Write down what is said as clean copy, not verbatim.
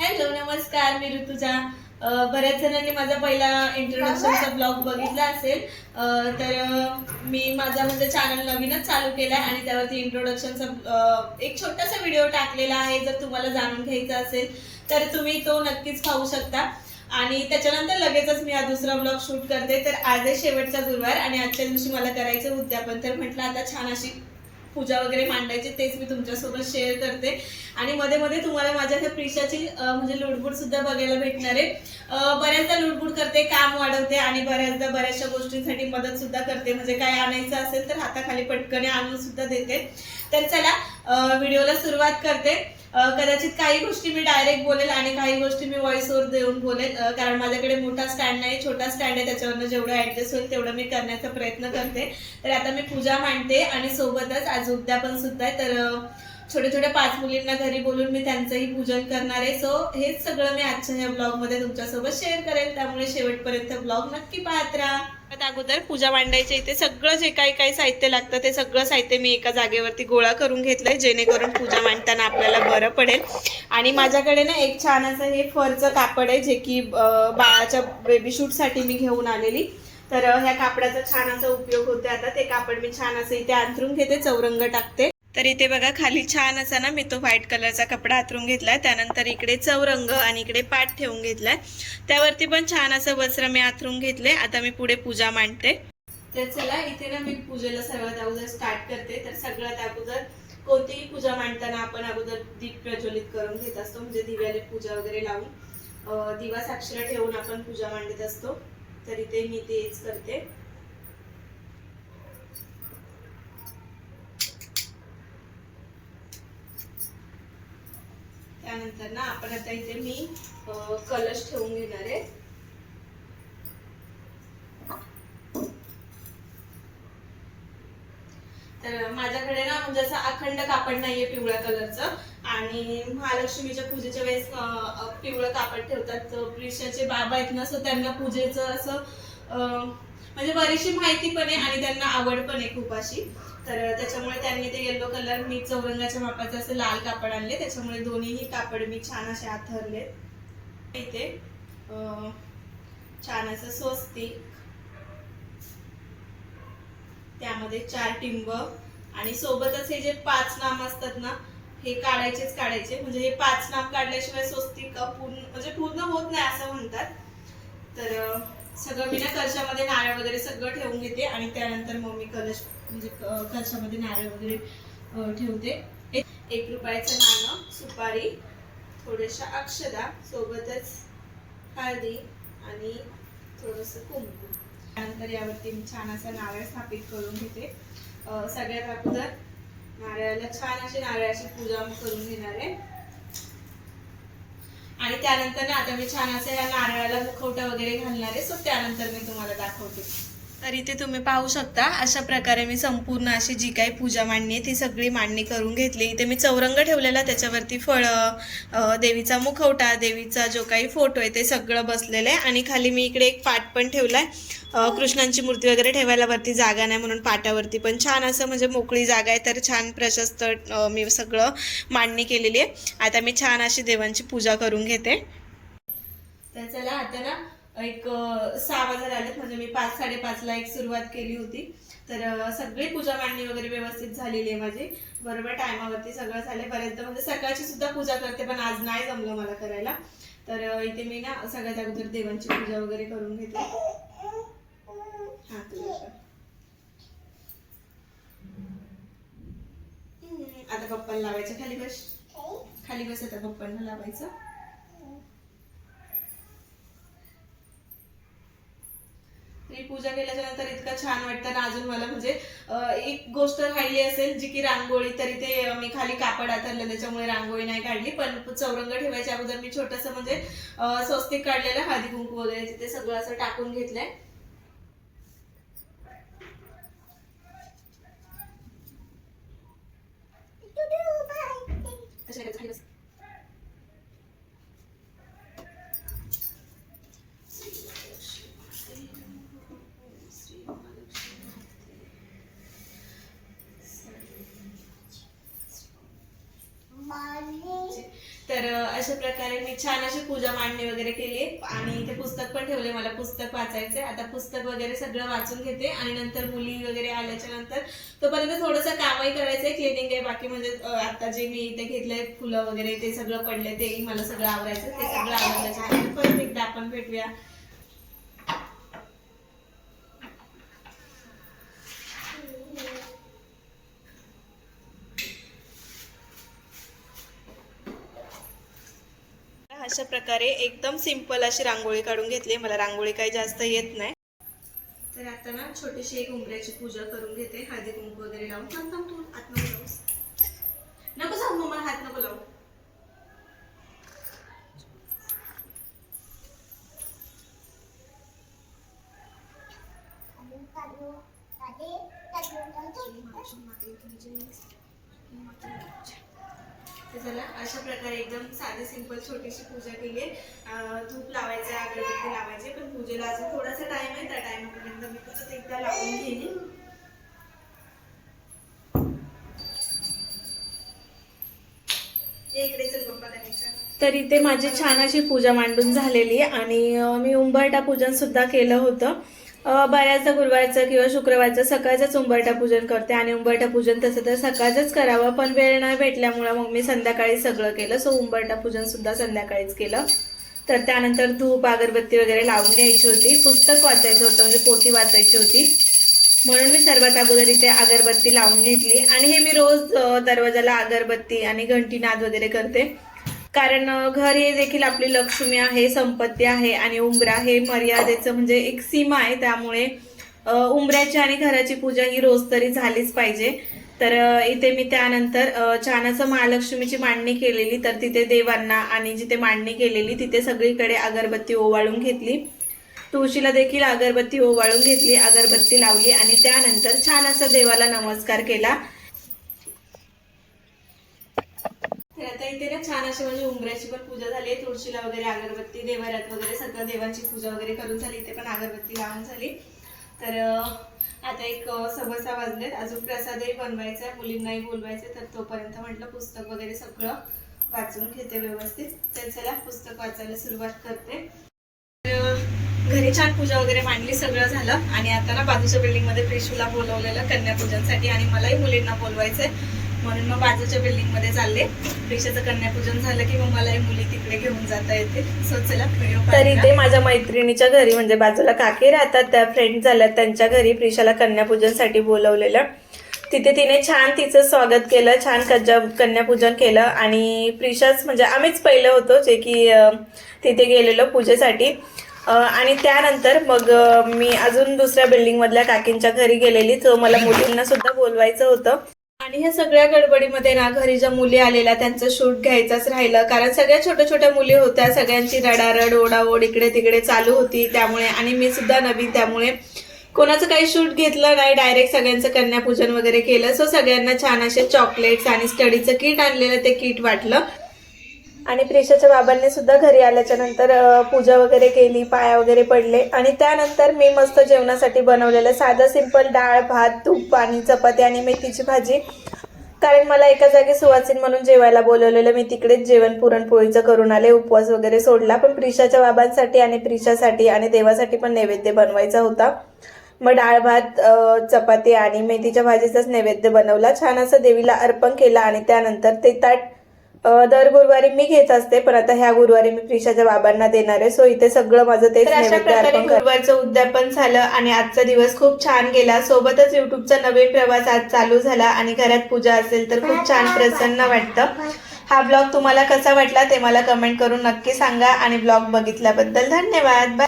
Hello नमस्कार, मी ऋतुजा. बऱ्याच जणांनी माझा पहिला इंट्रोडक्शनचा ब्लॉग बघितला असेल. मी माझा म्हणजे चॅनल नवीनच चालू केलाय आणि त्यावरती इंट्रोडक्शनचा एक छोटासा व्हिडिओ टाकलेला आहे. जर तुम्हाला जाणून घ्यायचा असेल तर तुम्ही तो नक्कीच पाहू शकता. आणि त्याच्यानंतर लगेचच मी हा दुसरा ब्लॉग शूट करते. तर आज आहे शेवटचा गुरुवार आणि आजच्या दिवशी मला करायचं उद्यापन. तर म्हटलं आता छान अशी पूजा वगैरे मांडायची, तेच मी तुमच्यासोबत शेअर करते. आणि मध्ये मध्ये तुम्हाला माझ्या त्या प्रिशाची म्हणजे लुडबुड सुद्धा बघायला भेटणार आहे. बऱ्याचदा लुडबुड करते, काम वाढवते आणि बऱ्याचदा बऱ्याचशा गोष्टींसाठी मदत सुद्धा करते. म्हणजे काय आणायचं असेल तर हाताखाली पटकन आणून सुद्धा देते. तर चला व्हिडिओला सुरुवात करते. कदाचित काही गोष्टी मी डायरेक्ट बोलेल आणि काही गोष्टी मी व्हॉइस ओव्हर देऊन बोलेल, कारण माझ्याकडे मोठा स्टँड नाही, छोटा स्टँड आहे. त्याच्यावरनं जेवढं ऍडजस्ट होईल तेवढं मी करण्याचा प्रयत्न करते. तर आता मी पूजा मांडते आणि सोबतच आज उद्यापन सुद्धा आहे. तर छोट्या छोट्या 5 मुलींना घरी बोलून मी त्यांचंही पूजन करणार आहे. सो हेच सगळं मी आजच्या ह्या ब्लॉग मध्ये तुमच्यासोबत शेअर करेल, त्यामुळे शेवटपर्यंत ब्लॉग नक्की पाहत राहा. अगोदर पूजा मांडायच्या इथे सगळं जे काही साहित्य लागतं ते सगळं साहित्य मी एका जागेवरती गोळा करून घेतलंय, जेणेकरून पूजा मांडताना आपल्याला बरं पडेल. आणि माझ्याकडे ना एक छान असं हे फरचं कापड आहे, जे की बाळाच्या बेबी शूट साठी मी घेऊन आलेली. तर ह्या कापडाचा छान असा उपयोग होते. आता ते कापड मी छान असं इथे अंथरून घेते, चौरंग टाकते. तर इथे बघा खाली छान असा ना मी तो व्हाईट कलरचा कपडा हातरून घेतलाय. त्यानंतर इकडे चौरंग आणि इकडे पाट ठेवून घेतलाय. त्यावरती पण छान असं वस्त्र मी हातरून घेतले. आता मी पुढे पूजा मांडते. तर चला इथे ना मी पूजेला सर्वात अगोदर स्टार्ट करते. तर सगळ्यात अगोदर कोणतीही पूजा मांडताना आपण अगोदर दीप प्रज्वलित करून घेत असतो, म्हणजे दिव्याने पूजा वगैरे लावून दिवा साक्षीला ठेवून आपण पूजा मांडत असतो. तर इथे मी तेच करते. त्यानंतर ना आपण आता इथे मी कलश ठेवून घेणार आहे. तर माझ्याकडे ना म्हणजे असं अखंड कापड नाहीये पिवळ्या कलरचं, आणि महालक्ष्मीच्या पूजेच्या वेळेस पिवळं कापड ठेवतात. प्रिशाचे बाबा आहेत ना, सो त्यांना पूजेचं असं म्हणजे बरीचशी माहिती पण आहे आणि त्यांना आवड पण आहे खूप अशी. तर त्याच्यामुळे त्यांनी ते येलो कलर, मी चौरंगाच्या मापाचं असं लाल कापड आणले. त्याच्यामुळे दोन्हीही कापड मी छान असे आथरले. इथे छान असं स्वस्तिक, त्यामध्ये 4 टिंब आणि सोबतच हे जे 5 नाम असतात ना, हे काढायचे. म्हणजे हे 5 नाम काढल्याशिवाय स्वस्तिक पूर्ण होत नाही असं म्हणतात. तर सगळं मी ना कलशामध्ये नारळ वगैरे सगळं ठेवून घेते आणि त्यानंतर मग मी म्हणजे कलशामध्ये नारळ वगैरे ठेवते. 1 रुपयाचं नाणं, सुपारी, थोड्याशा अक्षदा, सोबतच हळदी आणि थोडंसं कुंकू. त्यानंतर यावरती मी छान असा नारळ स्थापित करून घेते. सगळ्यात अगोदर नारळाला छान अशी नारळाची पूजा करून घेणार आहे. आणि त्यानंतर ना आता मी छान असं या नारळाला मुखवटा वगैरे घालणार आहे. सो त्यानंतर मी तुम्हाला दाखवते. तर इथे तुम्ही पाहू शकता, अशा प्रकारे मी संपूर्ण अशी जी काही पूजा मांडणी आहे ती सगळी मांडणी करून घेतली. इथे मी चौरंग ठेवलेला, त्याच्यावरती फळं, देवीचा मुखवटा, देवीचा जो काही फोटो आहे ते सगळं बसलेलं आहे. आणि खाली मी इकडे एक पाट पण ठेवलाय. कृष्णांची मूर्ती वगैरे ठेवायला वरती जागा नाही, म्हणून पाटावरती पण छान असं म्हणजे मोकळी जागा आहे. तर छान प्रशस्त मी सगळं मांडणी केलेली आहे. आता मी छान अशी देवांची पूजा करून घेते. तर चला आता ना एक 6 वाजता आलेत, म्हणजे मी 5-5:30ला एक सुरुवात केली होती. तर सगळी पूजा मांडणी वगैरे व्यवस्थित झालेली आहे माझी, बरोबर टायमावरती सगळं झालं. बऱ्याचदा म्हणजे सकाळची सुद्धा पूजा करते, पण आज नाही जमलं मला करायला. तर इथे मी ना सगळ्यात अगोदर देवांची पूजा वगैरे करून घेते. आता पप्पाला लावायचं. खाली बस आता पप्पांना लावायचं. पूजा केल्याच्या नंतर इतकं छान वाटतं ना. अजून मला म्हणजे एक गोष्ट राहिली असेल जी की रांगोळी. तरी ते मी खाली कापड आतरलं, त्याच्यामुळे रांगोळी नाही काढली. पण चौरंग ठेवायच्या अगोदर मी छोटंसं म्हणजे स्वस्तिक काढलेलं, हळदी कुंकू वगैरे तिथे सगळं असं टाकून घेतलंय. तर तर अशा प्रकारे मी छान अशी पूजा मांडणी वगैरे केली आणि इथे पुस्तक पण ठेवले, मला पुस्तक वाचायचे. आता पुस्तक वगैरे सगळं वाचून घेते आणि नंतर मुली वगैरे आल्याच्या नंतर तोपर्यंत थोडंसं कामही करायचंय, क्लिनिंग आहे बाकी. म्हणजे आता जे मी इथे घेतलंय फुलं वगैरे ते सगळं पडले, तेही मला सगळं आवरायचं. ते सगळं आवरल्याच्या नंतर परत एकदा आपण भेटूया. अशा प्रकारे एकदम सिंपल अशी रांगोळी काढून घेतली. मला रांगोळी काही जास्त येत नाही, तर आता ना छोटीशी एक उंबऱ्याची पूजा करून घेते. हळदी कुंकू वगैरे लावून. थांब थांब, तू हात नको लावूस, नको जाऊ मग, मला हात नको लावू. झाला अशा प्रकारे एकदम साधी सिंपल छोटीशी पूजा केली. धूप लावायचे, अगरबत्ती लावायचे, पण पूजेला अजून थोडासा टाइम आहे. त्या टाइमपर्यंत मी परत एकदा लावून घेईन. तर इथे माझी छान अशी पूजा मांडून झालेली आणि मी उंबरठा पूजन सुद्धा केलं होतं. बऱ्याचदा गुरुवारचं किंवा शुक्रवारचं सकाळचंच उंबरठा पूजन करते आणि उंबरठा पूजन तसं तर सकाळचंच करावं, पण वेळ नाही भेटल्यामुळे मग मी संध्याकाळी सगळं केलं. सो उंबरठा पूजन सुद्धा संध्याकाळीच केलं. तर त्यानंतर धूप अगरबत्ती वगैरे लावून घ्यायची होती, पुस्तक वाचायचं होतं, म्हणजे पोथी वाचायची होती, म्हणून मी सर्वात अगोदर इथे अगरबत्ती लावून घेतली. आणि हे मी रोज दरवाजाला अगरबत्ती आणि घंटीनाद वगैरे करते, कारण घर हे देखील आपली लक्ष्मी आहे, संपत्ती आहे आणि उंबरा हे मर्यादेचं म्हणजे एक सीमा आहे. त्यामुळे उंबऱ्याची आणि घराची पूजा ही रोज तरी झालीच पाहिजे. तर इथे मी त्यानंतर छान असं महालक्ष्मीची मांडणी केलेली, तर तिथे देवांना आणि जिथे मांडणी केलेली तिथे सगळीकडे अगरबत्ती ओवाळून घेतली. तुळशीला देखील अगरबत्ती ओवाळून घेतली, अगरबत्ती लावली आणि त्यानंतर छान असं देवाला नमस्कार केला. तर आता इथे ना छान अशी म्हणजे उंबऱ्याची पण पूजा झाली, तुळशीला वगैरे अगरबत्ती, देवाऱ्यात वगैरे सगळं देवांची पूजा वगैरे करून झाली. इथे पण अगरबत्ती लावून झाली. तर आता एक 6:15 वाजलेत, अजून प्रसादही बनवायचा आहे, मुलींनाही बोलवायचे. तर तोपर्यंत म्हटलं पुस्तक वगैरे सगळं वाचून घेते व्यवस्थित. तर चला पुस्तक वाचायला सुरुवात करते. घरी छान पूजा वगैरे मांडली, सगळं झालं आणि आता ना बाजूच्या बिल्डिंग मध्ये प्रिशूला बोलवलेलं कन्यापूजनसाठी आणि मलाही मुलींना बोलवायचंय, म्हणून मग बाजूच्या बिल्डिंग मध्ये चालले. प्रिशाचं कन्यापूजन झालं की मग मलाही मुली तिकडे घेऊन जाता येते. सो चला व्हिडिओ. तर इथे माझ्या मैत्रिणीच्या घरी म्हणजे बाजूला काकी राहतात, त्या फ्रेंड झाल्यात, त्यांच्या घरी प्रिशाला कन्यापूजनसाठी बोलवलेलं. तिथे तिने छान तिचं स्वागत केलं, छान कन्यापूजन केलं आणि प्रिशाच म्हणजे आम्हीच पहिलं होतो जे की तिथे गेलेलो पूजेसाठी. आणि त्यानंतर मग मी अजून दुसऱ्या बिल्डिंग मधल्या काकींच्या घरी गेलेली, तो मला मुलींना सुद्धा बोलवायचं होतं. आणि ह्या सगळ्या गडबडीमध्ये ना घरी ज्या मुली आलेल्या त्यांचं शूट घ्यायचंच राहिलं, कारण सगळ्या छोट्या छोट्या मुली होत्या, सगळ्यांची रडारड ओढाओढ इकडे तिकडे चालू होती. त्यामुळे आणि मी सुद्धा नवीन, त्यामुळे कोणाचं काही शूट घेतलं नाही, डायरेक्ट सगळ्यांचं कन्यापूजन वगैरे केलं. सो सगळ्यांना छान असे चॉकलेट्स आणि स्टडीचं किट आणलेलं, ते किट वाटलं. आणि प्रिशाच्या बाबांनी सुद्धा घरी आल्याच्या नंतर पूजा वगैरे केली, पाया वगैरे पडले आणि त्यानंतर मी मस्त जेवणासाठी बनवलेलं साधं सिंपल डाळ भात, तूप आणि चपाती आणि मेथीची भाजी. कारण मला एका जागी सुवासिन म्हणून जेवायला बोलवलेलं, मी तिकडेच जेवण पुरणपोळीचं करून आले, उपवास वगैरे सोडला. पण प्रिशाच्या बाबांसाठी आणि प्रिशासाठी आणि देवासाठी पण नैवेद्य बनवायचा होता. मग डाळ भात, चपाती आणि मेथीच्या भाजीचाच नैवेद्य बनवला, छान असं देवीला अर्पण केलं. आणि त्यानंतर ते ताट दर गुरुवारी मी घेत असते, पण आता ह्या गुरुवारी मी प्रिशाच्या बाबांना देणार आहे. सो इथे सगळं माझं तेच नैवेद्य अर्पण. गुरुवारचं उद्यापन झालं आणि आजचा दिवस खूप छान गेला. सोबतच युट्यूबचा नवीन प्रवास आज चालू झाला आणि घरात पूजा असेल तर खूप छान प्रसन्न वाटतं. हा ब्लॉग तुम्हाला कसा वाटला ते मला कमेंट करून नक्की सांगा आणि ब्लॉग बघितल्याबद्दल धन्यवाद. बाय.